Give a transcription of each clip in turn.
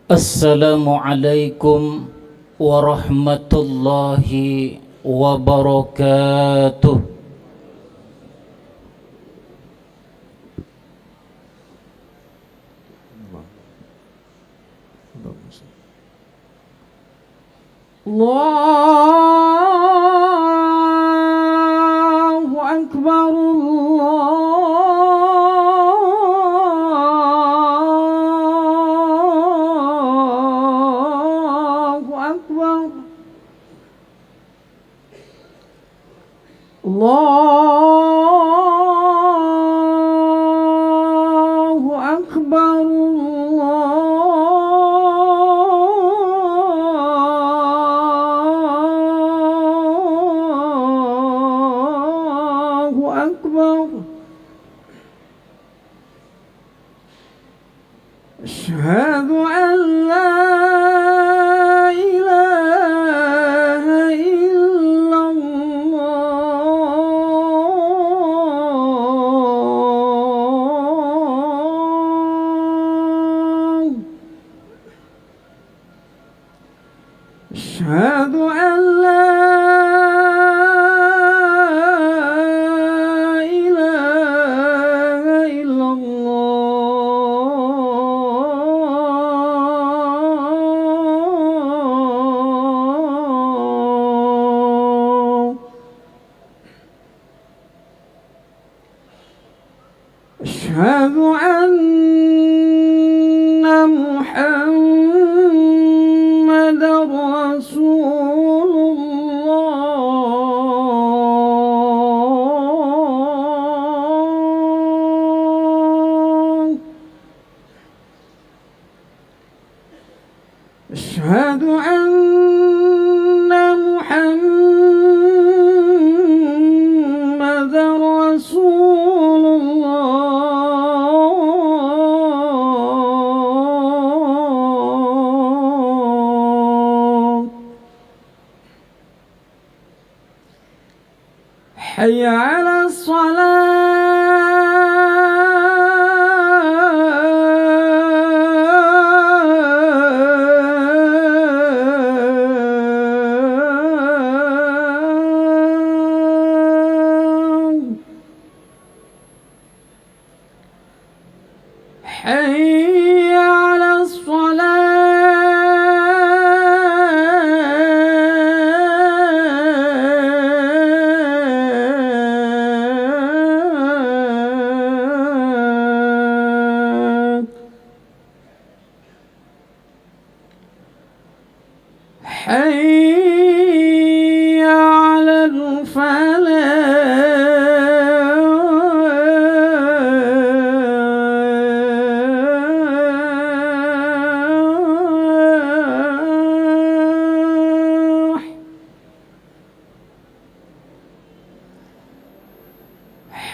Assalamualaikum warahmatullahi wabarakatuh. Allahu Akbar, Allahu Akbar, Allahu Akbar, Allahu Akbar. Asyhadu an la ilaha illallah. Asyhadu an la ilaha illallah. Asyhadu anna Muhammadar Rasulullah. Asyhadu anna Muhammadar Rasulullah. Hayya 'ala shalah. Hayya 'ala shalah. Hayya 'alal falah.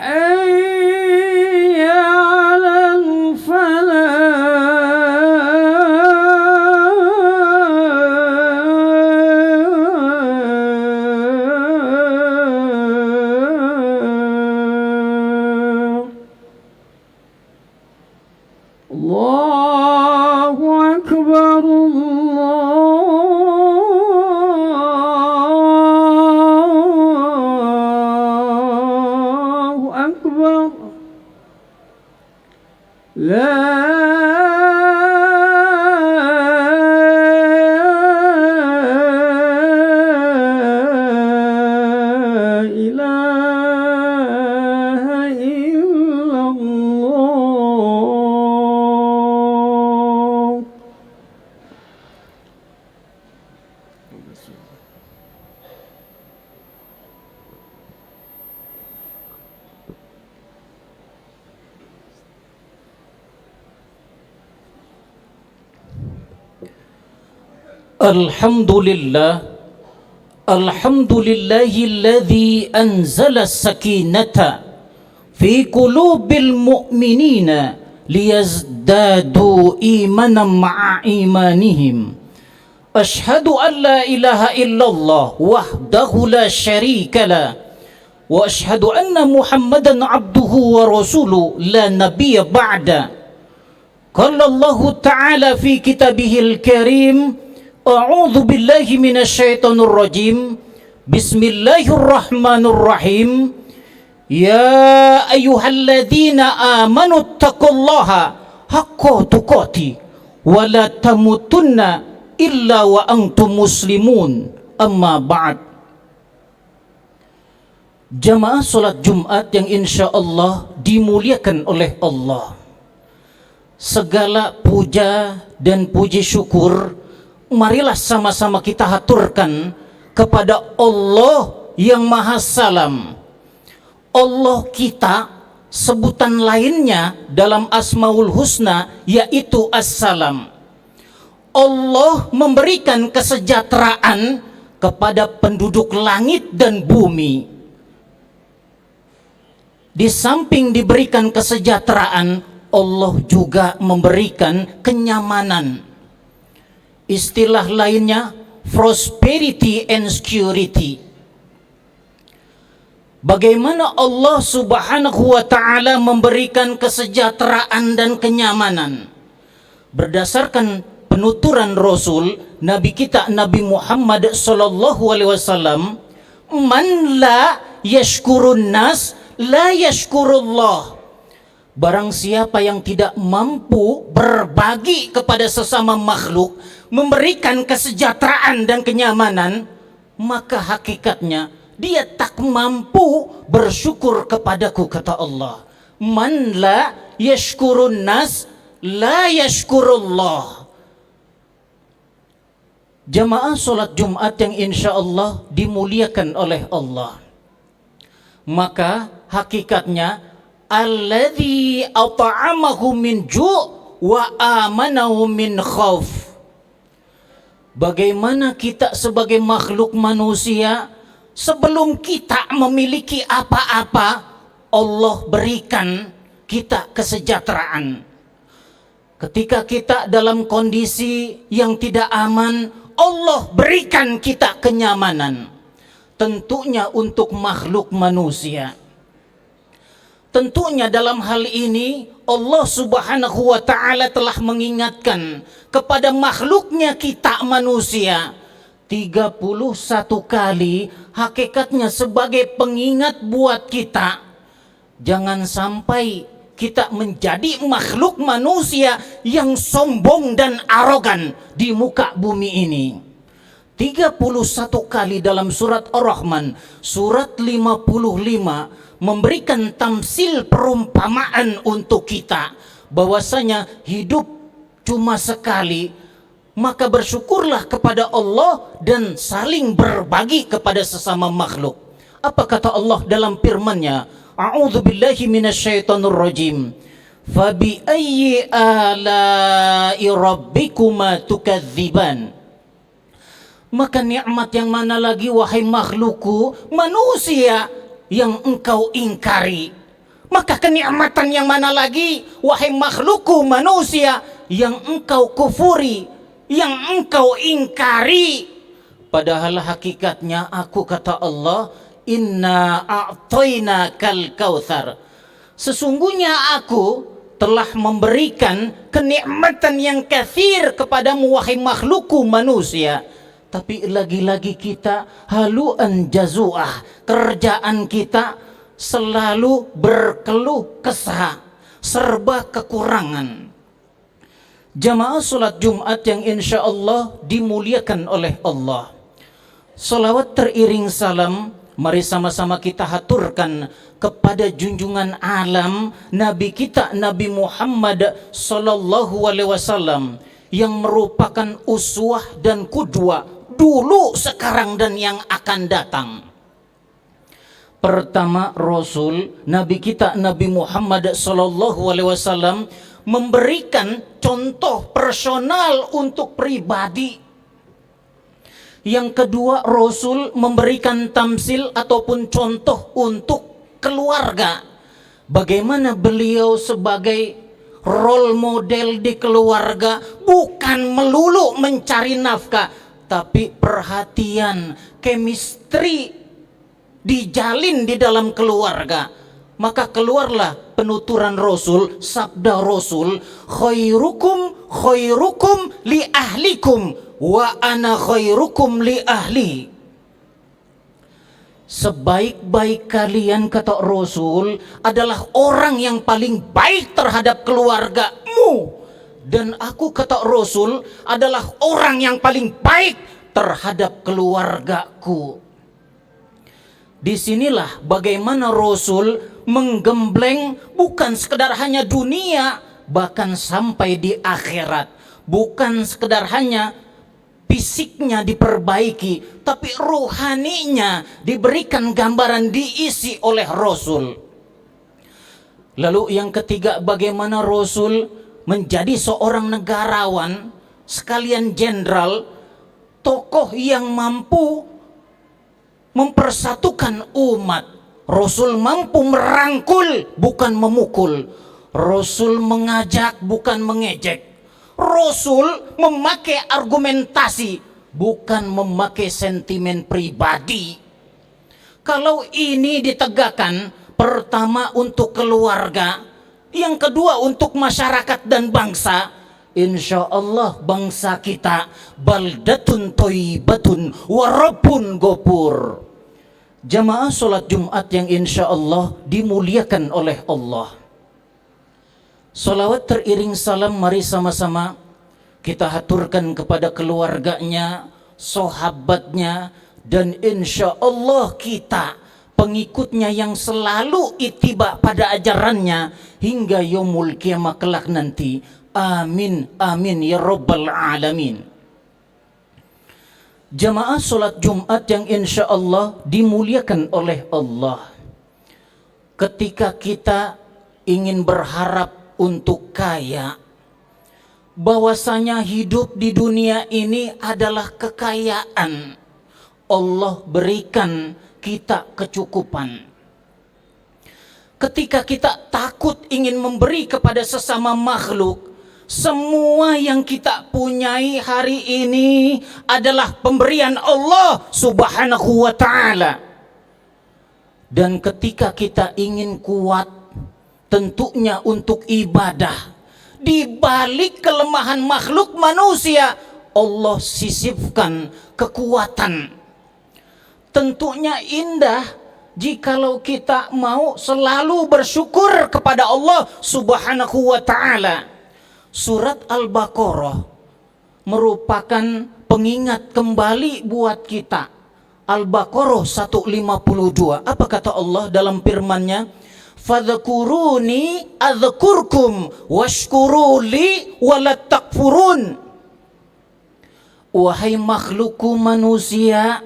Hayya 'alal falah. Allahu Akbar, Allahu Akbar. La ilaha illallah. Alhamdulillah, alhamdulillahilladzi anzala sakinata fi qulubil mu'minina liyazdadu imanan ma'a imanihim. Ashhadu an la ilaha illallah wahdahu la syarika la wa ashhadu anna Muhammadan abduhu wa rasuluhu la nabiyya ba'da. Qala Allah Ta'ala fi kitabihil karim, a'udzu billahi minasyaitonir rajim. Bismillahirrahmanirrahim. Ya ayyuhalladzina amanu taqullaha haqqa tuqatih wa la tamutunna illa wa antum muslimun. Amma ba'd. Jamaah salat Jumat yang insya Allah dimuliakan oleh Allah, segala puja dan puji syukur marilah sama-sama kita haturkan kepada Allah yang Maha Salam. Allah kita, sebutan lainnya dalam Asmaul Husna yaitu As-Salam. Allah memberikan kesejahteraan kepada penduduk langit dan bumi. Di samping diberikan kesejahteraan, Allah juga memberikan kenyamanan. Istilah lainnya prosperity and security. Bagaimana Allah Subhanahu wa Ta'ala memberikan kesejahteraan dan kenyamanan? Berdasarkan penuturan Rasul Nabi kita Nabi Muhammad sallallahu alaihi wasallam, man la yashkurun nas la yashkurullah. Barang siapa yang tidak mampu berbagi kepada sesama makhluk, memberikan kesejahteraan dan kenyamanan, maka hakikatnya dia tak mampu bersyukur kepadaku, kata Allah. Man la yashkurun nas la yashkurullah. Jamaah solat Jumat yang insya Allah dimuliakan oleh Allah, maka hakikatnya alladzi at'amahu min ju' wa amanahu min khauf. Bagaimana kita sebagai makhluk manusia, sebelum kita memiliki apa-apa, Allah berikan kita kesejahteraan. Ketika kita dalam kondisi yang tidak aman, Allah berikan kita kenyamanan. Tentunya untuk makhluk manusia. Tentunya dalam hal ini Allah Subhanahu wa Ta'ala telah mengingatkan kepada makhluknya kita manusia 31 kali, hakikatnya sebagai pengingat buat kita. Jangan sampai kita menjadi makhluk manusia yang sombong dan arogan di muka bumi ini. 31 kali dalam surat Ar-Rahman, surat 55, memberikan tamsil perumpamaan untuk kita bahwasanya hidup cuma sekali, maka bersyukurlah kepada Allah dan saling berbagi kepada sesama makhluk. Apa kata Allah dalam firman-Nya? A'udzu billahi minasyaitonir rajim. Fabi ayyi ala'i rabbikuma tukadziban. Maka nikmat yang mana lagi wahai makhlukku manusia yang engkau ingkari? Maka kenikmatan yang mana lagi wahai makhlukku manusia yang engkau kufuri, yang engkau ingkari? Padahal hakikatnya aku, kata Allah, inna a'tainakal kautsar. Sesungguhnya aku telah memberikan kenikmatan yang katsir kepadamu wahai makhlukku manusia. Tapi lagi-lagi kita haluan jazuah, kerjaan kita selalu berkeluh kesah, serba kekurangan. Jamaah salat Jumat yang insya Allah dimuliakan oleh Allah, salawat teriring salam mari sama-sama kita haturkan kepada junjungan alam Nabi kita Nabi Muhammad sallallahu alaihi wasallam yang merupakan uswah dan qudwah dulu, sekarang dan yang akan datang. Pertama, Rasul Nabi kita Nabi Muhammad sallallahu alaihi wasallam memberikan contoh personal untuk pribadi. Yang kedua, Rasul memberikan tamsil ataupun contoh untuk keluarga. Bagaimana beliau sebagai role model di keluarga, bukan melulu mencari nafkah, tapi perhatian, chemistry dijalin di dalam keluarga. Maka keluarlah penuturan Rasul, sabda Rasul, khairukum li ahlikum wa ana khairukum li ahli. Sebaik-baik kalian, kata Rasul, adalah orang yang paling baik terhadap keluargamu. Dan aku, kata Rasul, adalah orang yang paling baik terhadap keluargaku. Disinilah bagaimana Rasul menggembleng bukan sekedar hanya dunia, bahkan sampai di akhirat. Bukan sekedar hanya fisiknya diperbaiki, tapi rohaninya diberikan gambaran, diisi oleh Rasul. Lalu yang ketiga, bagaimana Rasul menjadi seorang negarawan, sekalian jenderal, tokoh yang mampu mempersatukan umat. Rasul mampu merangkul, bukan memukul. Rasul mengajak, bukan mengejek. Rasul memakai argumentasi, bukan memakai sentimen pribadi. Kalau ini ditegakkan, pertama untuk keluarga, yang kedua untuk masyarakat dan bangsa, insya Allah bangsa kita baldatun thayyibatun wa rabbun ghafur. Jamaah sholat Jumat yang insya Allah dimuliakan oleh Allah. Salawat teriring salam, mari sama-sama kita haturkan kepada keluarganya, sahabatnya, dan insya Allah kita pengikutnya yang selalu ittiba pada ajarannya hingga yaumul kiamah kelak nanti. Amin, amin ya rabbal alamin. Jamaah sholat Jumat yang insya Allah dimuliakan oleh Allah. Ketika kita ingin berharap untuk kaya, bahwasanya hidup di dunia ini adalah kekayaan. Allah berikan kita kecukupan. Ketika kita takut ingin memberi kepada sesama makhluk, semua yang kita punyai hari ini adalah pemberian Allah Subhanahu wa ta'ala. Dan ketika kita ingin kuat, tentunya untuk ibadah, di balik kelemahan makhluk manusia, Allah sisipkan kekuatan. Tentunya indah jikalau kita mau selalu bersyukur kepada Allah Subhanahu wa ta'ala. Surat Al-Baqarah merupakan pengingat kembali buat kita. Al-Baqarah 152. Apa kata Allah dalam firman-Nya? Fadhkuruni adzkurkum washkuruli walat takfurun. Wahai makhlukku manusia,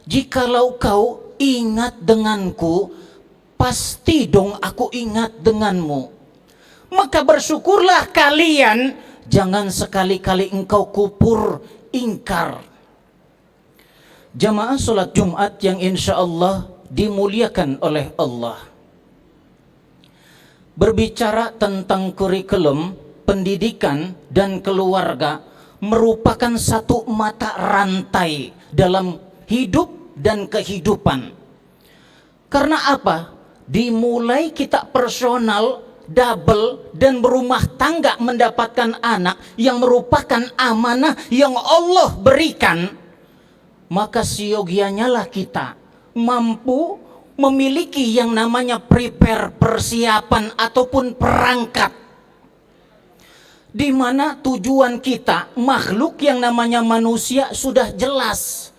jikalau kau ingat denganku, pasti dong aku ingat denganmu. Maka bersyukurlah kalian, jangan sekali-kali engkau kufur, ingkar. Jamaah sholat Jumat yang insya Allah dimuliakan oleh Allah. Berbicara tentang kurikulum pendidikan dan keluarga merupakan satu mata rantai dalam hidup dan kehidupan. Karena apa? Dimulai kita personal, double, dan berumah tangga mendapatkan anak yang merupakan amanah yang Allah berikan, maka siogianya lah kita mampu memiliki yang namanya prepare, persiapan ataupun perangkat, di mana tujuan kita makhluk yang namanya manusia sudah jelas.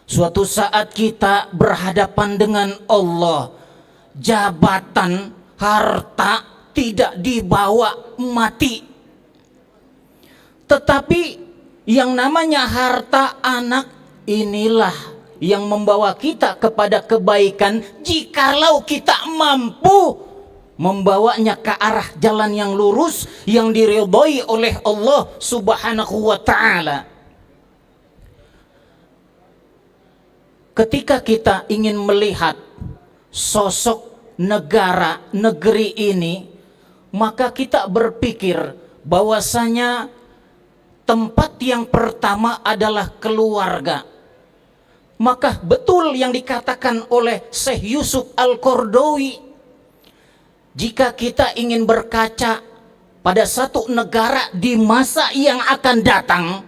Suatu saat kita berhadapan dengan Allah, jabatan, harta tidak dibawa mati, tetapi yang namanya harta anak inilah yang membawa kita kepada kebaikan jikalau kita mampu membawanya ke arah jalan yang lurus yang diridhoi oleh Allah Subhanahu wa ta'ala. Ketika kita ingin melihat sosok negara negeri ini, maka kita berpikir bahwasanya tempat yang pertama adalah keluarga. Maka betul yang dikatakan oleh Syekh Yusuf Al-Qaradawi Jika kita ingin berkaca pada satu negara di masa yang akan datang,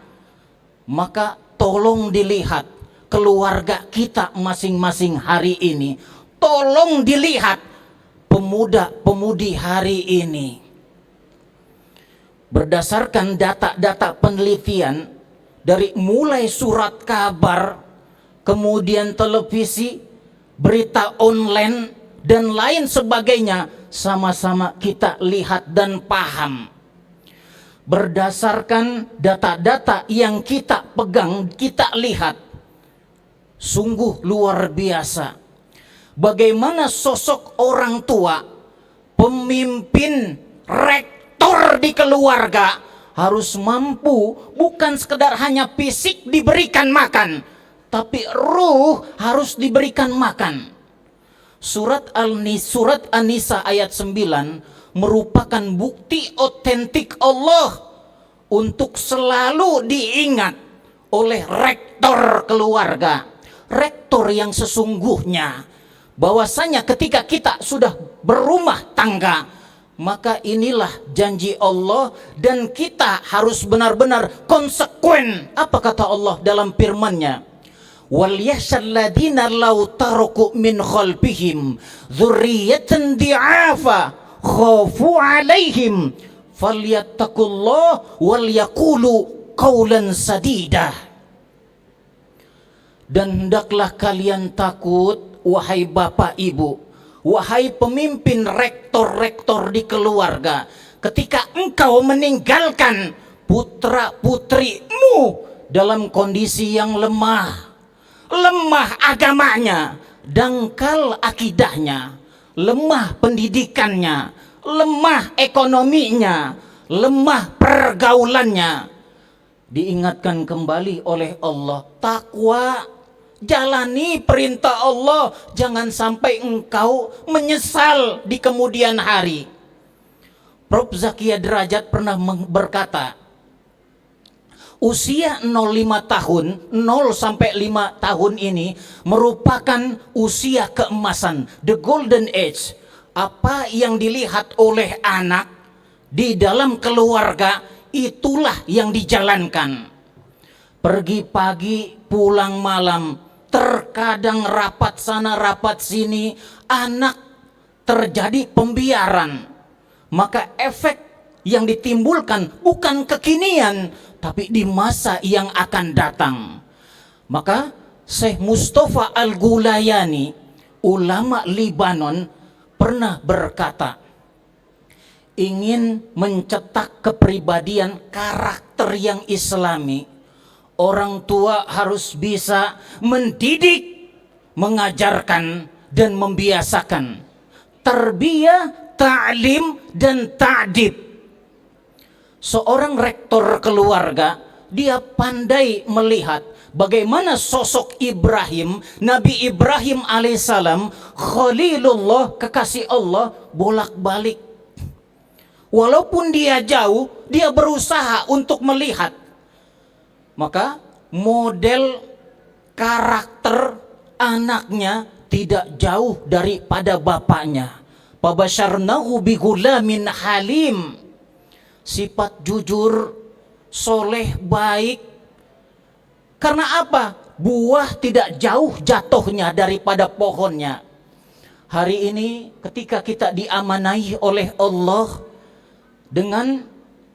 maka tolong dilihat keluarga kita masing-masing hari ini. Tolong dilihat pemuda-pemudi hari ini. Berdasarkan data-data penelitian, dari mulai surat kabar, kemudian televisi, berita online, dan lain sebagainya, sama-sama kita lihat dan paham. Berdasarkan data-data yang kita pegang, kita lihat, sungguh luar biasa. Bagaimana sosok orang tua, pemimpin, rektor di keluarga harus mampu bukan sekedar hanya fisik diberikan makan, tapi ruh harus diberikan makan. Surat An-Nisa ayat 9 merupakan bukti otentik Allah untuk selalu diingat oleh rektor keluarga, rektor yang sesungguhnya, bahwasanya ketika kita sudah berumah tangga, maka inilah janji Allah dan kita harus benar-benar konsekuen. Apa kata Allah dalam firman-Nya? Wal yahshal ladina law taraku min khalfihim dzurriyyatan di'afa khafu 'alaihim falyattaqullah wal yaqulu qawlan sadida. Dan hendaklah kalian takut, wahai bapak ibu, wahai pemimpin rektor-rektor di keluarga, ketika engkau meninggalkan putra-putrimu dalam kondisi yang lemah agamanya, dangkal akidahnya, lemah pendidikannya, lemah ekonominya, lemah pergaulannya, diingatkan kembali oleh Allah, takwa, jalani perintah Allah, jangan sampai engkau menyesal di kemudian hari. Prof. Zakia Derajat pernah berkata, usia 05 tahun, 0 sampai 5 tahun ini merupakan usia keemasan, the golden age. Apa yang dilihat oleh anak di dalam keluarga, itulah yang dijalankan. Pergi pagi, pulang malam, terkadang rapat sana rapat sini, anak terjadi pembiaran. Maka efek yang ditimbulkan bukan kekinian, tapi di masa yang akan datang. Maka Syekh Mustafa Al-Gulayani, ulama Libanon, pernah berkata, ingin mencetak kepribadian karakter yang islami, orang tua harus bisa mendidik, mengajarkan, dan membiasakan. Tarbiyah, ta'lim, dan ta'dib. Seorang rektor keluarga, dia pandai melihat bagaimana sosok Ibrahim, Nabi Ibrahim alaihissalam, Khalilullah, kekasih Allah, bolak-balik. Walaupun dia jauh, dia berusaha untuk melihat. Maka model karakter anaknya tidak jauh daripada bapaknya. Fabasyarnahu bigulamin halim. Sifat jujur, soleh, baik. Karena apa? Buah tidak jauh jatuhnya daripada pohonnya. Hari ini ketika kita diamanai oleh Allah dengan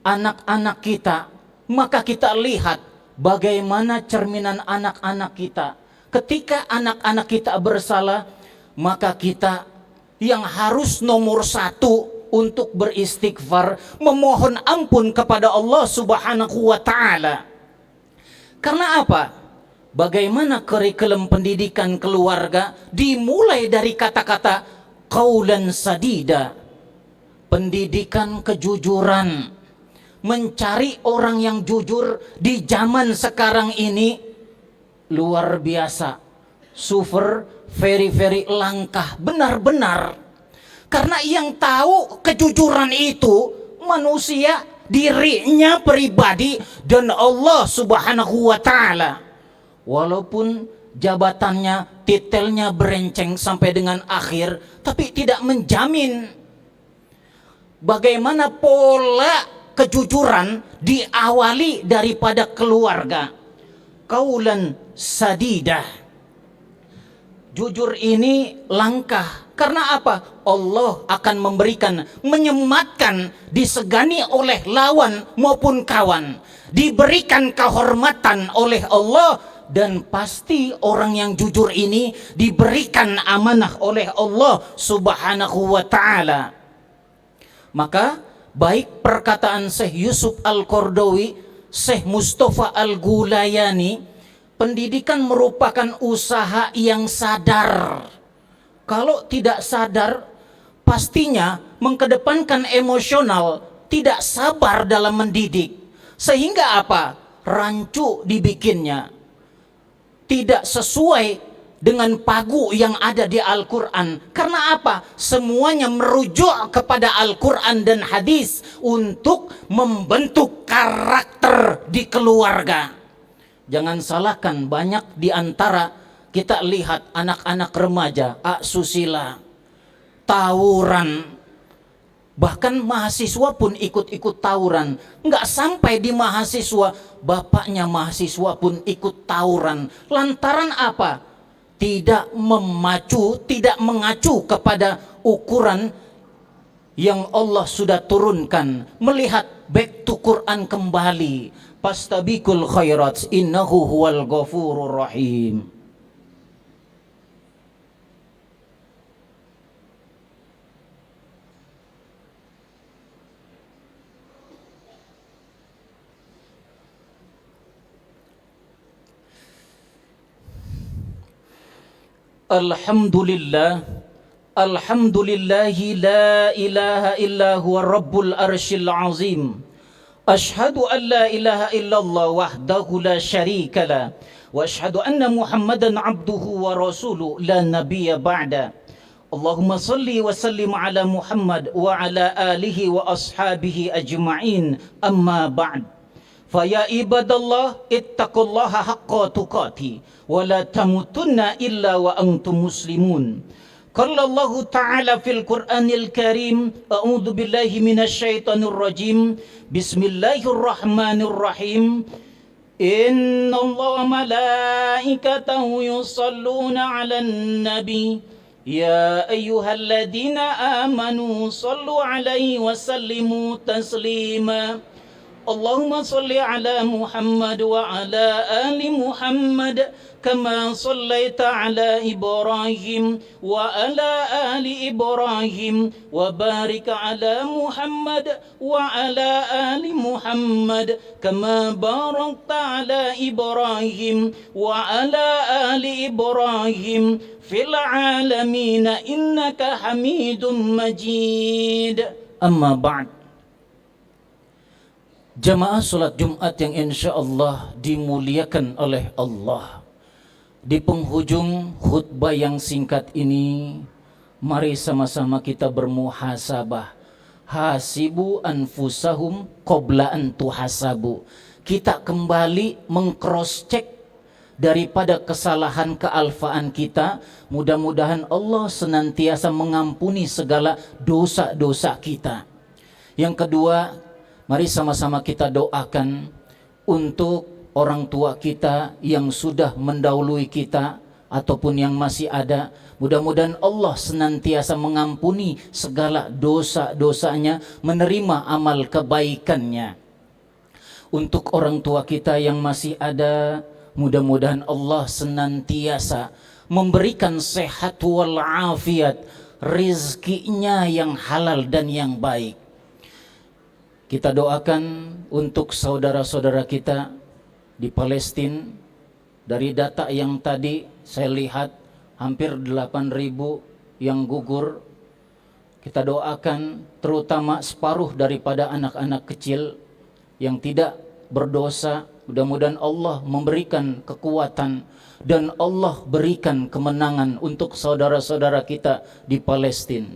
anak-anak kita, maka kita lihat bagaimana cerminan anak-anak kita. Ketika anak-anak kita bersalah, maka kita yang harus nomor satu untuk beristighfar, memohon ampun kepada Allah Subhanahu wa ta'ala. Karena apa? Bagaimana kurikulum pendidikan keluarga dimulai dari kata-kata qaulan sadida, pendidikan kejujuran, mencari orang yang jujur di zaman sekarang ini luar biasa, super very langka, benar-benar. Karena yang tahu kejujuran itu manusia, dirinya pribadi, dan Allah Subhanahu wa ta'ala. Walaupun jabatannya, titelnya berenceng sampai dengan akhir, tapi tidak menjamin bagaimana pola kejujuran diawali daripada keluarga. Qaulan sadida. Jujur ini langkah. Karena apa? Allah akan memberikan, menyematkan, disegani oleh lawan maupun kawan, diberikan kehormatan oleh Allah, dan pasti orang yang jujur ini diberikan amanah oleh Allah Subhanahu wa ta'ala. Maka baik perkataan Syekh Yusuf Al-Qaradawi, Syekh Mustafa Al-Gulayani, pendidikan merupakan usaha yang sadar. Kalau tidak sadar, pastinya mengedepankan emosional, tidak sabar dalam mendidik. Sehingga apa? Rancu dibikinnya. Tidak sesuai dengan pagu yang ada di Al-Quran. Karena apa? Semuanya merujuk kepada Al-Quran dan hadis untuk membentuk karakter di keluarga. Jangan salahkan, banyak di antara kita lihat anak-anak remaja asusila, tawuran, bahkan mahasiswa pun ikut-ikut tawuran. Nggak sampai di mahasiswa, bapaknya mahasiswa pun ikut tawuran. Lantaran apa? Tidak memacu, tidak mengacu kepada ukuran yang Allah sudah turunkan. Melihat back to Quran kembali. Fastabiqul khairat, innahu huwal ghafurur rahim. Alhamdulillah, alhamdulillahi la ilaha illa huwa rabbul arshil azim. Ashhadu an la ilaha illallah wahdahu la syarika la, wa ashhadu anna Muhammadan abduhu wa rasuluh la nabiyya ba'da. Allahumma salli wa sallim ala Muhammad wa ala alihi wa ashabihi ajma'in, amma ba'd. Faya ibadallah ittaqullaha haqqa tuqati wa la tamutunna illa wa antum muslimun. Qala Allah Ta'ala fil Qur'anil Karim, a'udzu billahi minasy syaithanir rajim. Bismillahirrahmanirrahim. Inna Allah wa malaikatahu yusalluna 'alan nabi. Ya ayyuhalladzina amanu sallu 'alaihi wa sallimu taslima. Allahumma salli ala Muhammad wa ala ali Muhammad kama sallaita ala Ibrahim wa ala ali Ibrahim wa barik ala Muhammad wa ala ali Muhammad kama barakta ala Ibrahim wa ala ali Ibrahim fil alamin innaka Hamidum Majid. Amma ba'd. Jamaah salat Jumat yang insya Allah dimuliakan oleh Allah. Di penghujung khutbah yang singkat ini, mari sama-sama kita bermuhasabah. Hasibu anfusahum qabla an tuhasabu. Kita kembali meng-cross check daripada kesalahan kealfaan kita. Mudah-mudahan Allah senantiasa mengampuni segala dosa-dosa kita. Yang kedua, mari sama-sama kita doakan untuk orang tua kita yang sudah mendahului kita ataupun yang masih ada. Mudah-mudahan Allah senantiasa mengampuni segala dosa-dosanya, menerima amal kebaikannya. Untuk orang tua kita yang masih ada, mudah-mudahan Allah senantiasa memberikan sehat walafiat, rizkinya yang halal dan yang baik. Kita doakan untuk saudara-saudara kita di Palestina. Dari data yang tadi saya lihat hampir 8.000 yang gugur. Kita doakan terutama separuh daripada anak-anak kecil yang tidak berdosa. Mudah-mudahan Allah memberikan kekuatan dan Allah berikan kemenangan untuk saudara-saudara kita di Palestina.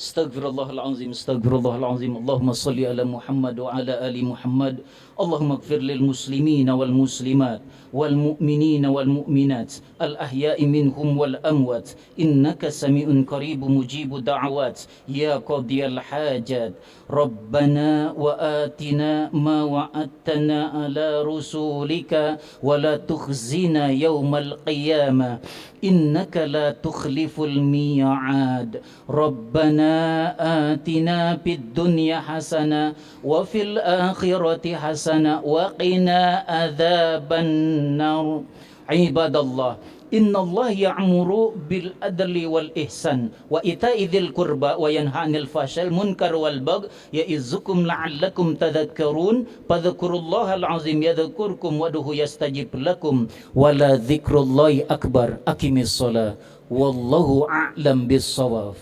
Astaghfirullahalazim, astaghfirullahalazim. Allahumma salli ala Muhammad wa ala ali Muhammad. Allahumma ighfir lil muslimina wal muslimat wal mu'minina wal mu'minat al ahya'i minhum wal amwat innaka sami'un qaribun mujibu da'awat ya qadiyal hajat. Rabbana wa atina ma wa'adtana ala rusulika wa la tukhzina yawmal qiyamah innaka la tukhliful mi'ad. Rabbana atina fid dunya hasanah wa fil akhirati hasanah wa qina adzaban nar. Ibadallah, innallaha ya'muru bil adli wal ihsan wa ita'i dzil qurba wa yanha 'anil fahsya'i munkar wal baghi ya'izukum la'allakum tadhakkarun. Fadhkurullahal 'azim yadhkurkum wad'uhu yastajib lakum wa la dzikrullahi akbar. Aqimis shalah wallahu a'lam bis shawab.